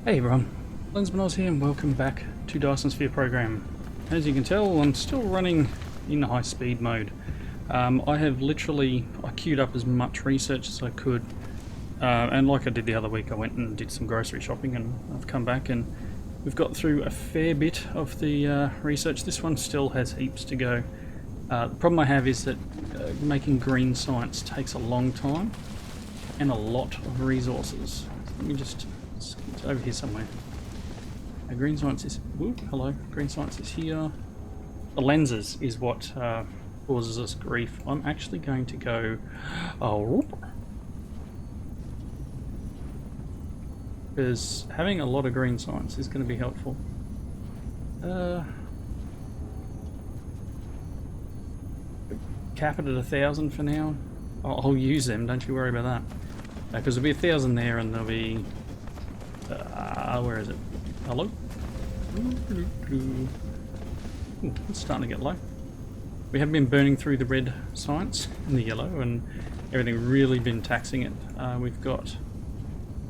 Hey everyone, Lensman Oz here and welcome back to Dyson Sphere Program. As you can tell, I'm still running in high speed mode. I have literally queued up as much research as I could, and like I did the other week, I went and did some grocery shopping and I've come back and we've got through a fair bit of the research. This one still has heaps to go. The problem I have is that making green science takes a long time and a lot of resources. Let me just... it's over here somewhere. Green science is... Ooh, hello. Green science is here. The lenses is what causes us grief. I'm actually going to go... Oh, because having a lot of green science is going to be helpful. Cap it at 1,000 for now. I'll use them, don't you worry about that. Because there'll be 1,000 there and there'll be... where is it? Hello? Ooh, it's starting to get low. We have been burning through the red science and the yellow and everything really been taxing it. We've got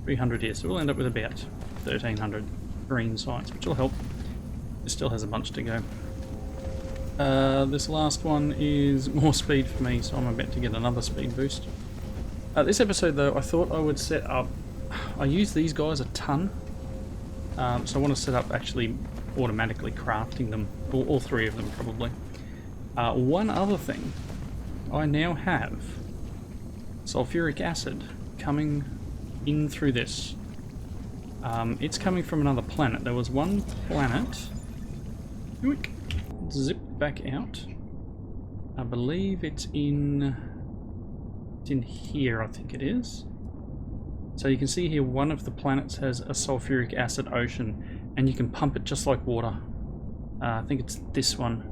300 here, so we'll end up with about 1,300 green science, which will help. It still has a bunch to go. This last one is more speed for me, so I'm about to get another speed boost. This episode though, I thought I would set up... I use these guys a ton, so I want to set up actually automatically crafting them, all three of them probably. One other thing, I now have sulfuric acid coming in through this. It's coming from another planet. There was one planet, zip back out. I believe it's in here, I think it is. So you can see here one of the planets has a sulfuric acid ocean and you can pump it just like water. I think it's this one.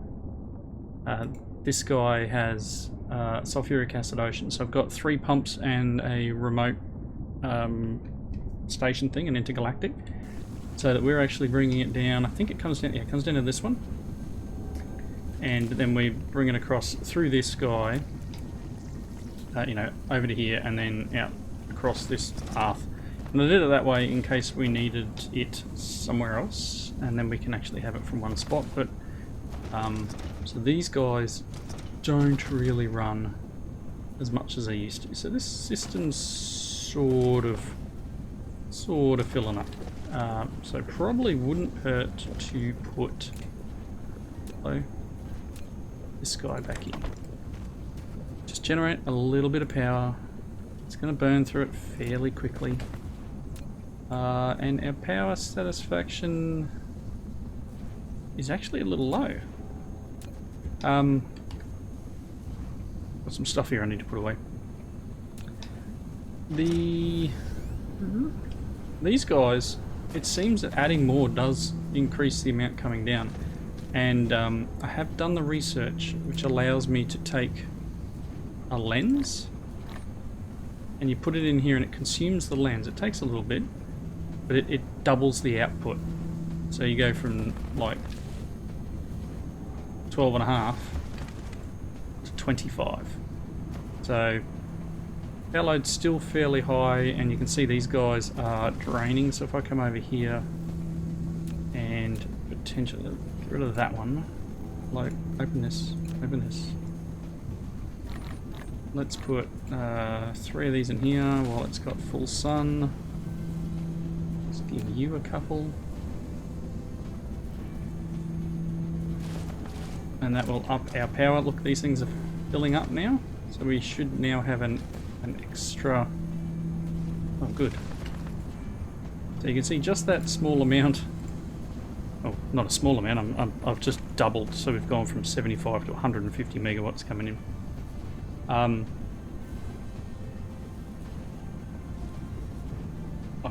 This guy has sulfuric acid ocean. So I've got 3 pumps and a remote station thing, an intergalactic. So that we're actually bringing it down. I think it comes down, yeah, it comes down to this one. And then we bring it across through this guy, you know, over to here and then out across this path. And I did it that way in case we needed it somewhere else, and then we can actually have it from one spot. But so these guys don't really run as much as they used to. So this system's sort of filling up. So probably wouldn't hurt to put this guy back in. Just generate a little bit of power. It's going to burn through it fairly quickly. And our power satisfaction is actually a little low. Got some stuff here I need to put away. These guys, it seems that adding more does increase the amount coming down. And I have done the research which allows me to take a lens and you put it in here and it consumes the lens. It takes a little bit, but it doubles the output. So you go from like 12.5 to 25. So power load's still fairly high, and you can see these guys are draining. So if I come over here and potentially get rid of that one, like open this. Let's put 3 of these in here while it's got full sun. Let's give you a couple. And that will up our power. Look, these things are filling up now. So we should now have an extra... Oh, good. So you can see just that small amount. Oh, not a small amount. I've just doubled. So we've gone from 75 to 150 megawatts coming in. I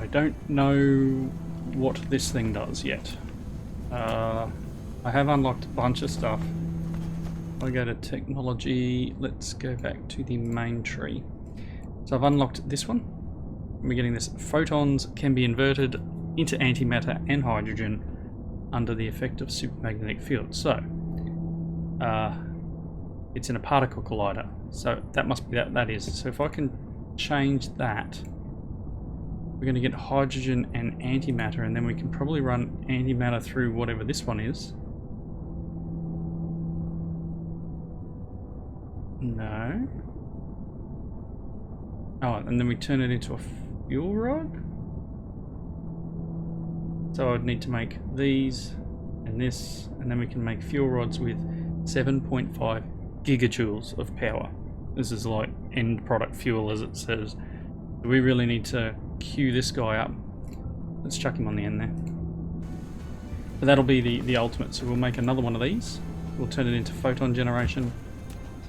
don't know what this thing does yet. I have unlocked a bunch of stuff. I go to technology, let's go back to the main tree. So I've unlocked this one. We're getting this. Photons can be inverted into antimatter and hydrogen under the effect of supermagnetic fields. So, it's in a particle collider. So that must be that is. So if I can change that we're going to get hydrogen and antimatter, and then we can probably run antimatter through whatever this one is. No. Oh, and then we turn it into a fuel rod? So I'd need to make these and this, and then we can make fuel rods with 7.5 gigajoules of power. This is like end product fuel, as it says. We really need to queue this guy up. Let's chuck him on the end there. But that'll be the ultimate. So we'll make another one of these. We'll turn it into photon generation.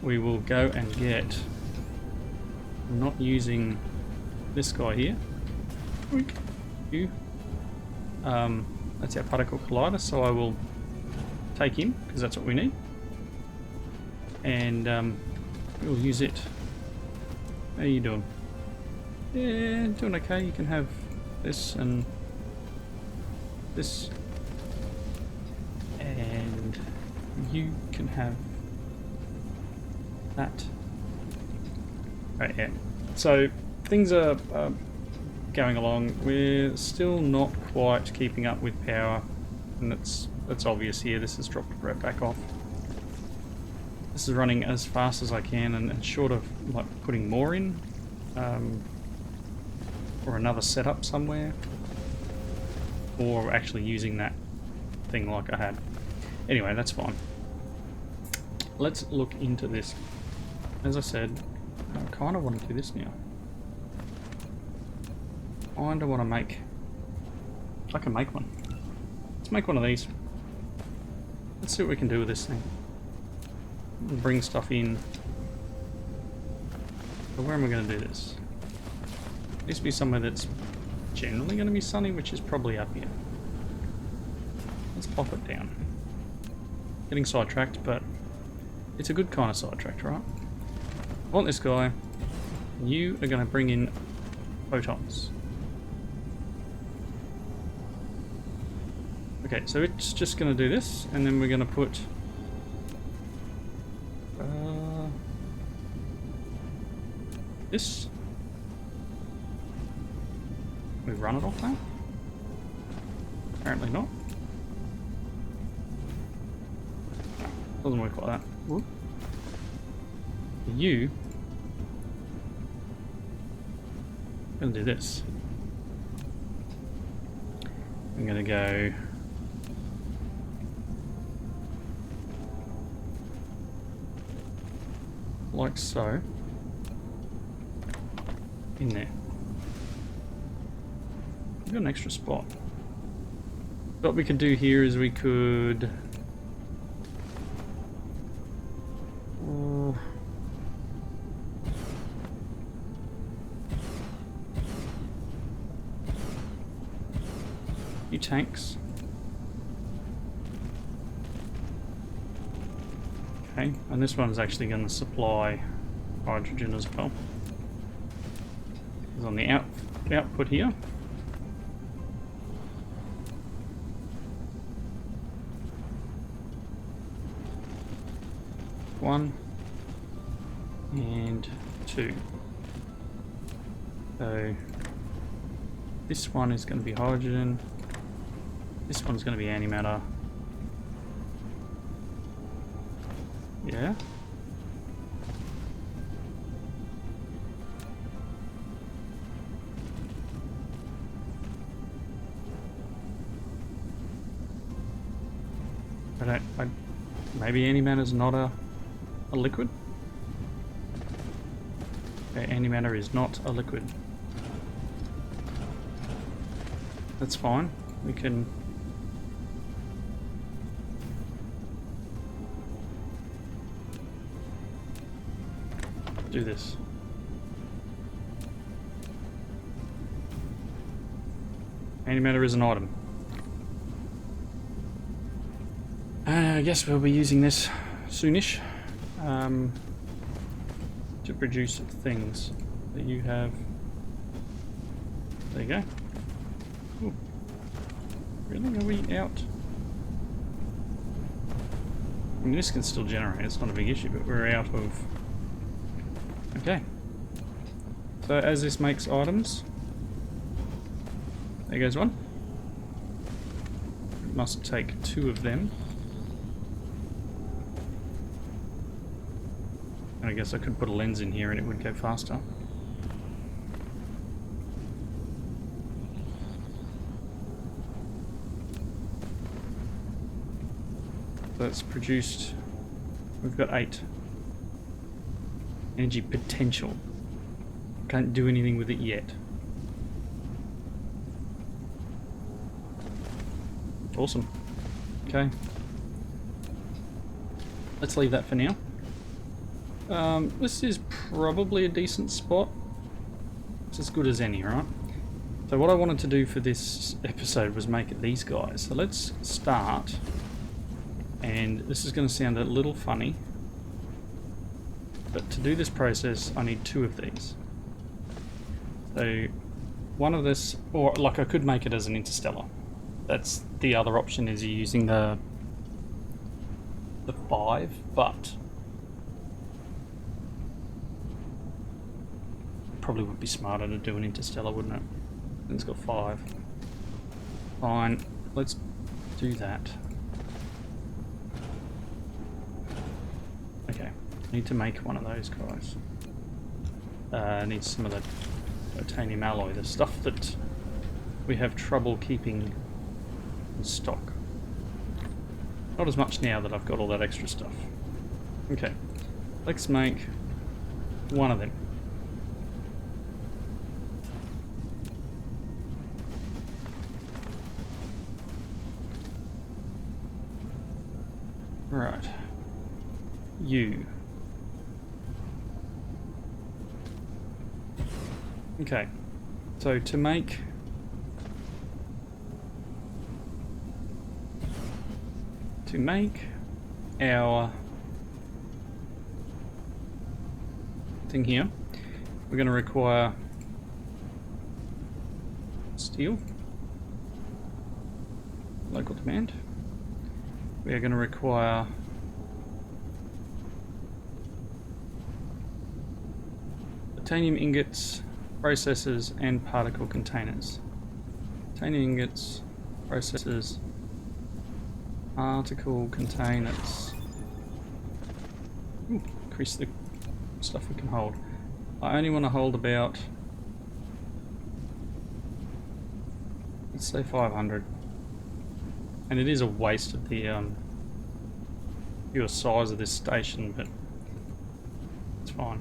We will go and get, not using this guy here. You. That's our particle collider, so I will take him because that's what we need, and we'll use it. How you doing? Yeah, doing okay. You can have this and this, and you can have that. Right, yeah. So things are going along. We're still not quite keeping up with power, and that's obvious here. This has dropped right back off. This is running as fast as I can, and short of like putting more in, or another setup somewhere, or actually using that thing like I had. Anyway, that's fine. Let's look into this. As I said, I kind of want to do this now. I wonder what I make. I can make one. Let's make one of these. Let's see what we can do with this thing. Bring stuff in. But where am I going to do this? It needs to be somewhere that's generally going to be sunny, which is probably up here. Let's pop it down. Getting sidetracked, but it's a good kind of sidetracked, right? I want this guy. You are going to bring in photons. Okay, so it's just going to do this, and then we're going to put this. We run it off now? Apparently not. Doesn't work like that. Whoop. You I'm gonna do this. I'm gonna go like so in there. We've got an extra spot. What we could do here is we could tanks. Okay, and this one's actually going to supply hydrogen as well. It's on the output here. One and two. So this one is going to be hydrogen. This one's going to be antimatter. Yeah. Maybe antimatter is not a liquid. Okay, antimatter is not a liquid. That's fine. We can do this. Antimatter is an item. I guess we'll be using this soonish to produce things that you have. There you go. Ooh. Really? Are we out? I mean, this can still generate, it's not a big issue, but we're out of... Okay. So as this makes items, There goes one. It must take 2 of them. And I guess I could put a lens in here and it would go faster. That's produced, we've got 8. Energy potential. Can't do anything with it yet. Awesome. Okay. Let's leave that for now. This is probably a decent spot. It's as good as any, right? So what I wanted to do for this episode was make these guys. So let's start. And this is going to sound a little funny, but to do this process I need 2 of these. So one of this, or like I could make it as an interstellar. That's the other option, is you're using the 5, but probably would be smarter to do an interstellar, wouldn't it? And it's got 5. Fine, let's do that. Okay, I need to make one of those guys. I need some of the titanium alloy, the stuff that we have trouble keeping in stock. Not as much now that I've got all that extra stuff. Okay, let's make one of them. Right. You. Okay, so to make our thing here, we're going to require steel, local demand. We are going to require titanium ingots, processors, and particle containers. Titanium ingots, processors, particle containers. Ooh, increase the stuff we can hold. I only want to hold about, let's say 500. And it is a waste of the pure size of this station, but it's fine.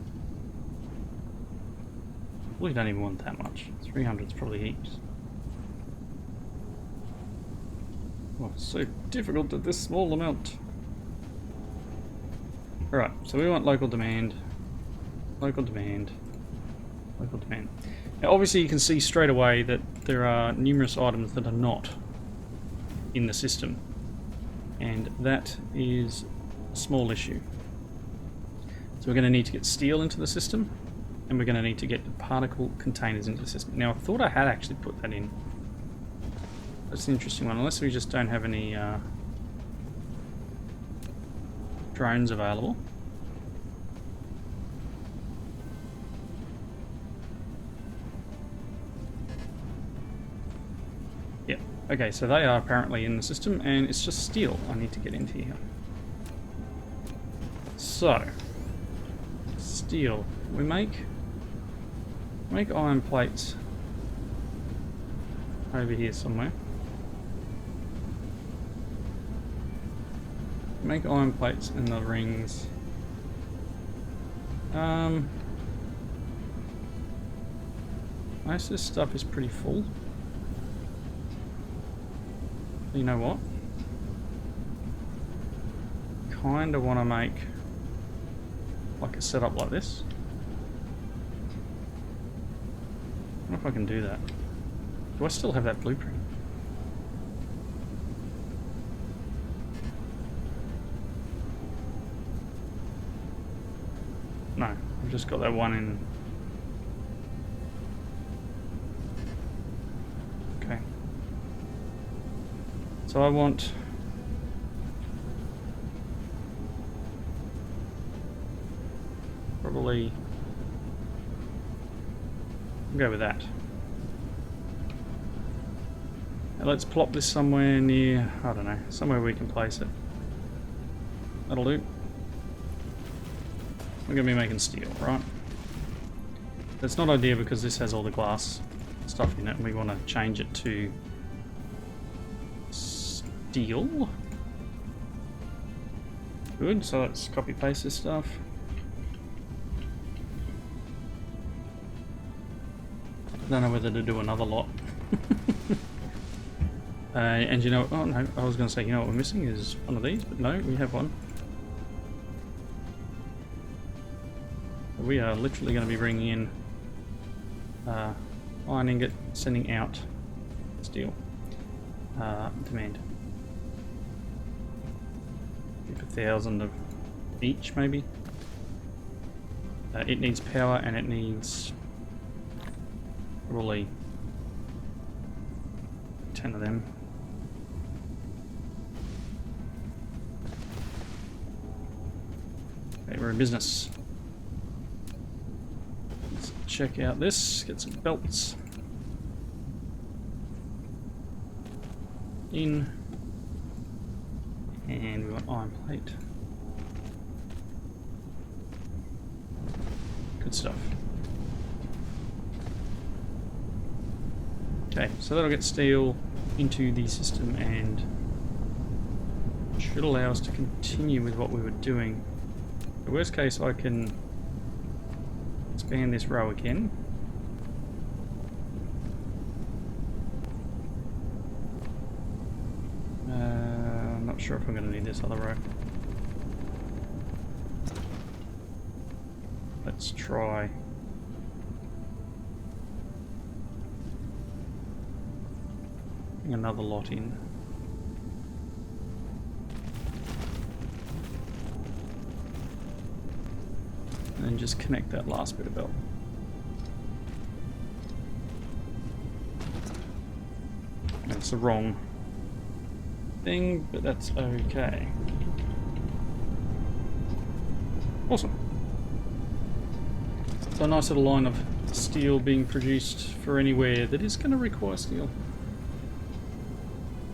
We don't even want that much. 300 is probably heaps. Oh, it's so difficult at this small amount. Alright, so we want local demand, local demand, local demand. Now obviously you can see straight away that there are numerous items that are not in the system, and that is a small issue. So we're going to need to get steel into the system, and we're going to need to get the particle containers into the system. Now I thought I had actually put that in. That's an interesting one, unless we just don't have any drones available. Yeah, okay, so they are apparently in the system, and it's just steel I need to get into here. So, steel. We make iron plates over here somewhere. Make iron plates in the rings. Most of this stuff is pretty full. You know what? Kinda wanna make like a setup like this. I wonder if I can do that. Do I still have that blueprint? No, I've just got that one in. Okay. So I want probably go with that. Let's plop this somewhere near, I don't know, somewhere we can place it. That'll do. We're going to be making steel, right? That's not ideal because this has all the glass stuff in it and we want to change it to steel. Good, so let's copy paste this stuff. I don't know whether to do another lot. And you know, oh no, I was going to say, you know what we're missing is one of these, but no, we have one. We are literally going to be bringing in iron ingot, sending out steel. Demand. Keep 1,000 of each, maybe. It needs power and it needs probably 10 of them. Okay, we're in business. Let's check out this, get some belts. In. And we want iron plate. Good stuff. Okay, so that'll get steel into the system and should allow us to continue with what we were doing. The worst case, I can expand this row again. I'm not sure if I'm going to need this other row. Let's try. Bring another lot in. And then just connect that last bit of belt. That's the wrong thing, but that's okay. Awesome. So a nice little line of steel being produced for anywhere that is going to require steel.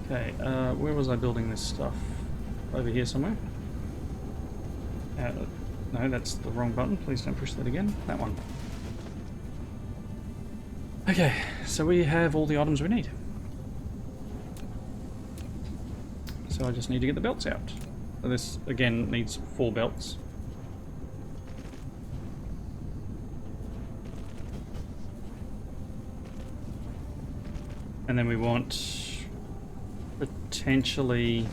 Okay, where was I building this stuff? Over here somewhere? No, that's the wrong button. Please don't push that again. That one. Okay, so we have all the items we need. So I just need to get the belts out. So this, again, needs 4 belts. And then we want potentially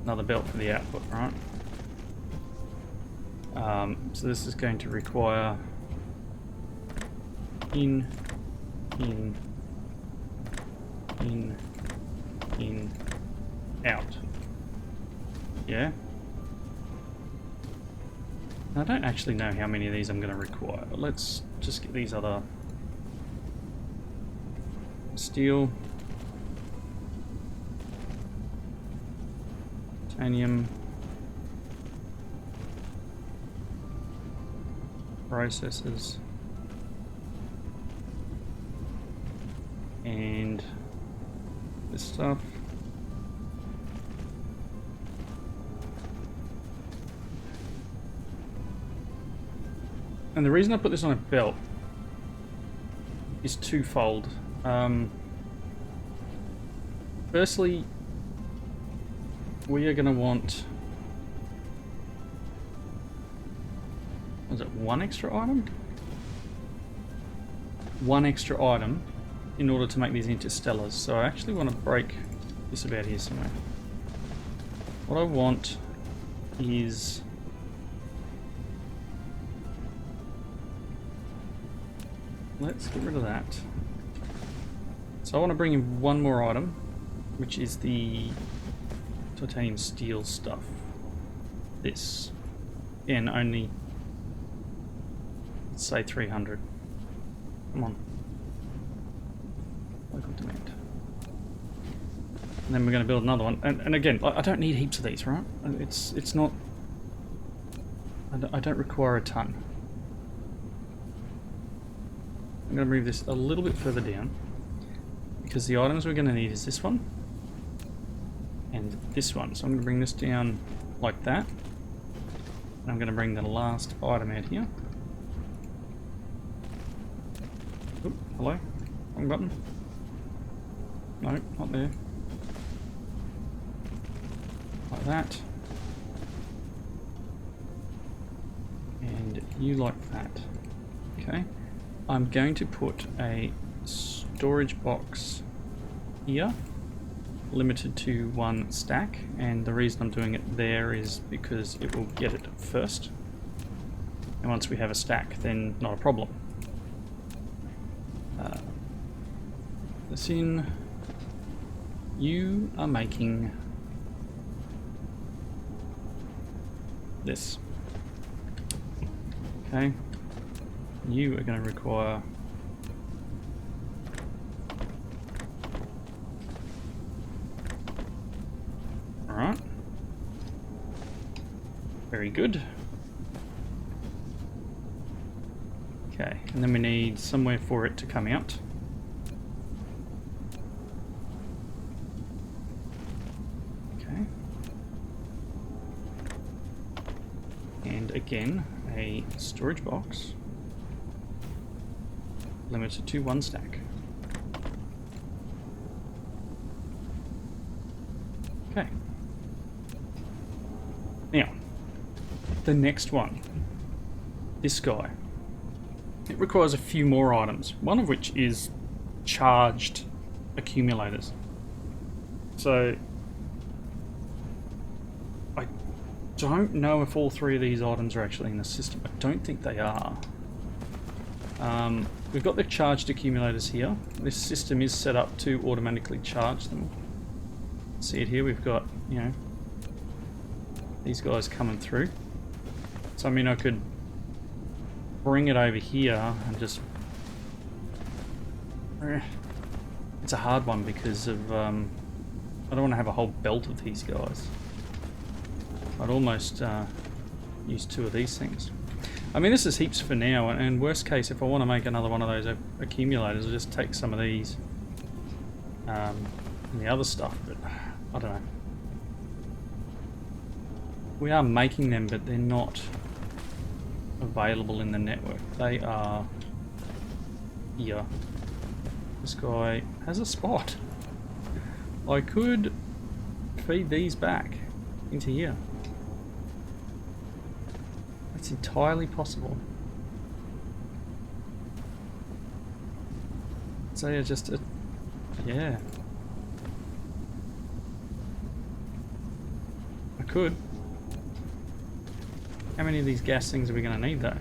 another belt for the output, right? So this is going to require in, out. Yeah? I don't actually know how many of these I'm going to require, but let's just get these other steel, titanium, processors, and this stuff. And the reason I put this on a belt is twofold. Firstly, we are going to want, was it 1 extra item? 1 extra item in order to make these interstellars. So I actually want to break this about here somewhere. What I want is let's get rid of that. So I want to bring in 1 more item, which is the titanium steel stuff. This. Again, only, let's say 300. Come on. Local demand. And then we're going to build another one. And again, I don't need heaps of these, right? It's not... I don't require a ton. I'm going to move this a little bit further down. because the items we're going to need is this one and this one. So I'm going to bring this down like that. And I'm going to bring the last item out here. Oop, hello? Wrong button. No, not there. Like that. And you like that. Okay. I'm going to put a storage box here, limited to 1 stack, and the reason I'm doing it there is because it will get it first. And once we have a stack, then not a problem. This in. You are making this. Okay. You are going to require alright. Very good. Okay, and then we need somewhere for it to come out. Okay. And again, a storage box. Limited to 1 stack. Okay. Now, the next one. This guy. It requires a few more items, one of which is charged accumulators. So, I don't know if all 3 of these items are actually in the system. I don't think they are. We've got the charged accumulators here. This system is set up to automatically charge them. See it here, we've got, you know, these guys coming through. So I mean, I could bring it over here and just... It's a hard one because of, I don't want to have a whole belt of these guys. I'd almost use 2 of these things. I mean, this is heaps for now, and worst case, if I want to make another one of those accumulators, I'll just take some of these and the other stuff, but I don't know. We are making them, but they're not available in the network. They are here. This guy has a spot. I could feed these back into here. It's entirely possible. So yeah, just a... yeah. I could. How many of these gas things are we going to need though?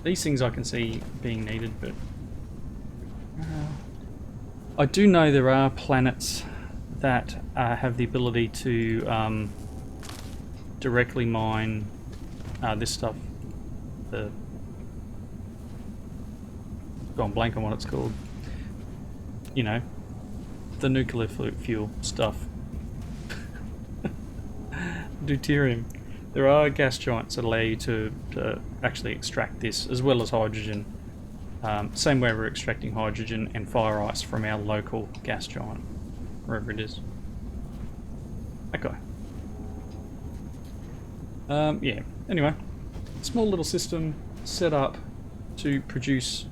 These things I can see being needed, but... I do know there are planets that have the ability to directly mine this stuff. Gone blank on what it's called. You know, the nuclear fuel stuff. Deuterium. There are gas giants that allow you to actually extract this, as well as hydrogen. Same way we're extracting hydrogen and fire ice from our local gas giant, wherever it is. That guy. Yeah, anyway, small little system set up to produce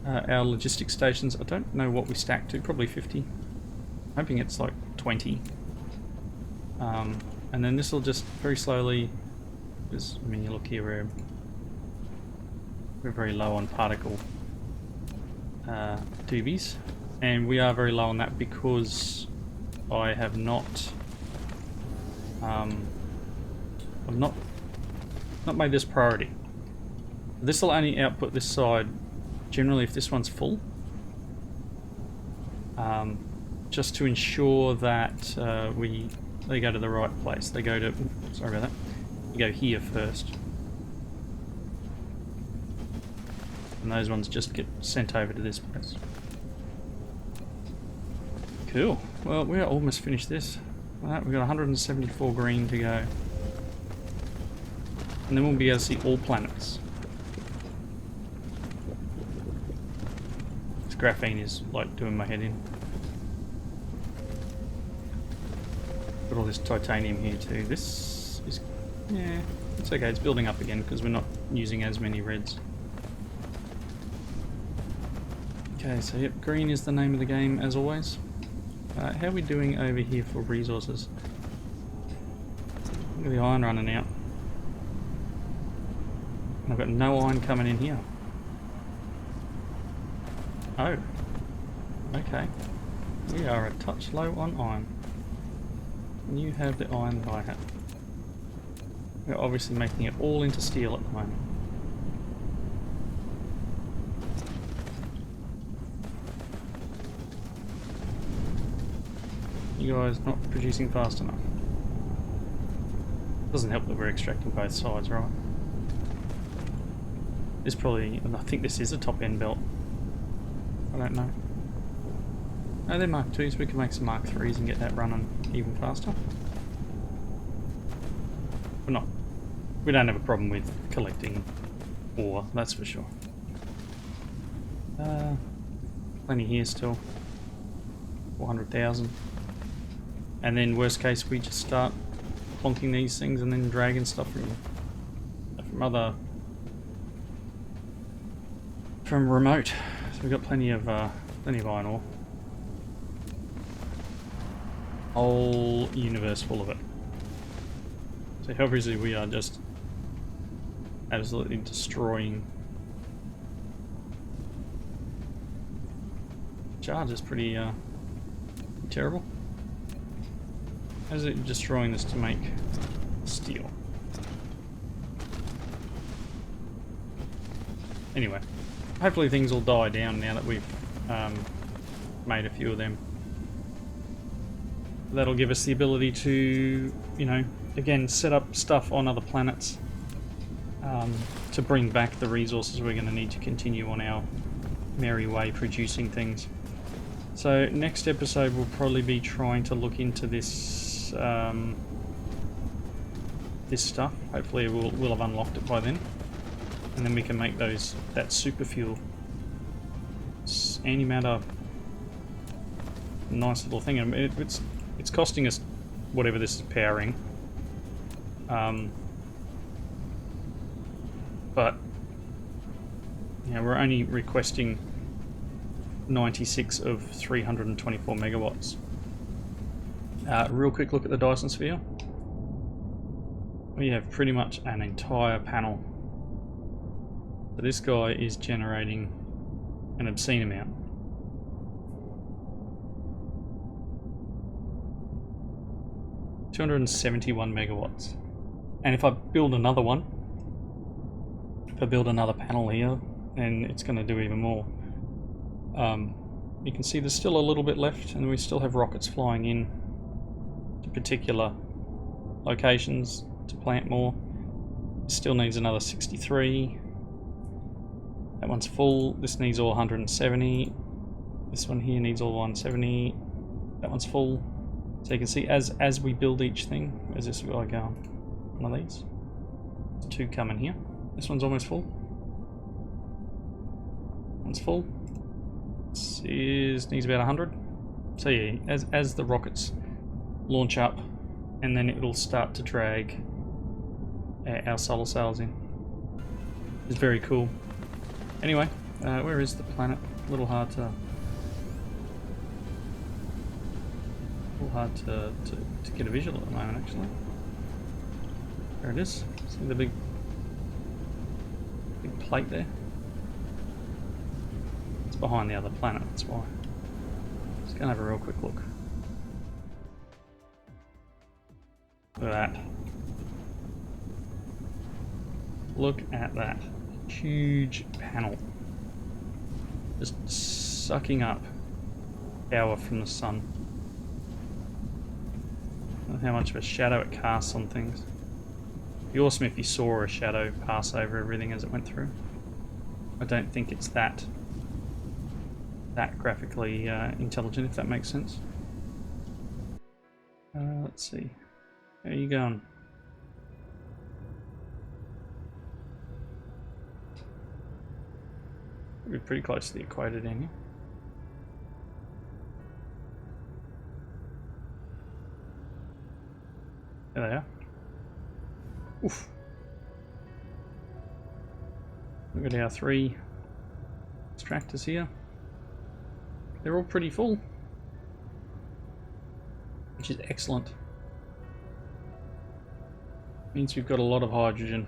our logistics stations. I don't know what we stacked to, probably 50. I'm hoping it's like 20. And then this will just very slowly, because, I mean, you look here, we're very low on particle doobies, and we are very low on that because I have not I've not made this priority. This will only output this side generally if this one's full, just to ensure that they go to the right place. They go to, sorry about that, you go here first, and those ones just get sent over to this place. Cool. Well, we're almost finished this. Right, we've got 174 green to go. And then we'll be able to see all planets. It's graphene is like doing my head in. Got all this titanium here too. This is, yeah, it's okay. It's building up again because we're not using as many reds. Okay, so yep, green is the name of the game as always. How are we doing over here for resources? Look at the iron running out. I've got no iron coming in here. Oh. Okay. We are a touch low on iron. You have the iron that I have. We're obviously making it all into steel at the moment. You guys not producing fast enough. Doesn't help that we're extracting both sides, right? This probably, and I think this is a top end belt. I don't know. No, they're Mark 2s, we can make some Mark 3s and get that running even faster. We're not. We don't have a problem with collecting ore, that's for sure. Plenty here still. 400,000. And then worst case we just start plonking these things and then dragging stuff from remote. So we've got plenty of iron ore. Whole universe full of it. So how busy we are just absolutely destroying. Charge is pretty terrible. How is it destroying this to make steel? Anyway, hopefully things will die down now that we've made a few of them. That'll give us the ability to, you know, again, set up stuff on other planets to bring back the resources we're going to need to continue on our merry way producing things. So next episode we'll probably be trying to look into this this stuff. Hopefully we'll have unlocked it by then, and then we can make that super fuel. It's antimatter, nice little thing, and it's costing us whatever this is powering. But yeah, we're only requesting 96 of 324 megawatts. Real quick look at the Dyson Sphere. We have pretty much an entire panel. So this guy is generating an obscene amount. $271 megawatts. And if I build another one, if I build another panel here, then it's going to do even more. You can see there's still a little bit left, and we still have rockets flying in to particular locations to plant more. Still needs another 63. That one's full. This needs all 170. This one here needs all 170. That one's full. So you can see as we build each thing, where's this guy going? One of these. There's two coming here. This one's almost full. One's full. This needs about 100. So yeah, as the rockets launch up, and then it'll start to drag our solar sails in. It's very cool. Anyway, where is the planet? A little hard to get a visual at the moment, actually. There it is. See the big plate there? It's behind the other planet, that's why. Let's go and have a real quick look. Look at that. Look at that. Huge panel. Just sucking up power from the sun. Look how much of a shadow it casts on things. It'd be awesome if you saw a shadow pass over everything as it went through. I don't think it's that graphically intelligent, if that makes sense. Let's see. How are you going? We're pretty close to the equator down here. There they are. Oof. Look at our 3 extractors here. They're all pretty full, which is excellent. Means we've got a lot of hydrogen.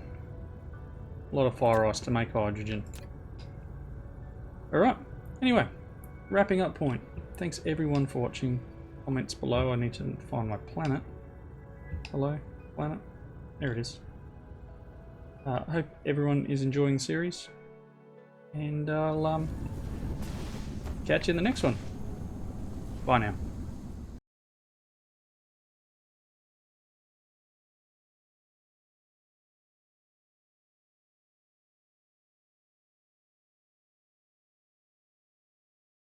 A lot of fire ice to make hydrogen. Alright, anyway, wrapping up point. Thanks everyone for watching. Comments below. I need to find my planet. Hello, planet. There it is. Hope everyone is enjoying the series. And I'll catch you in the next one. Bye now.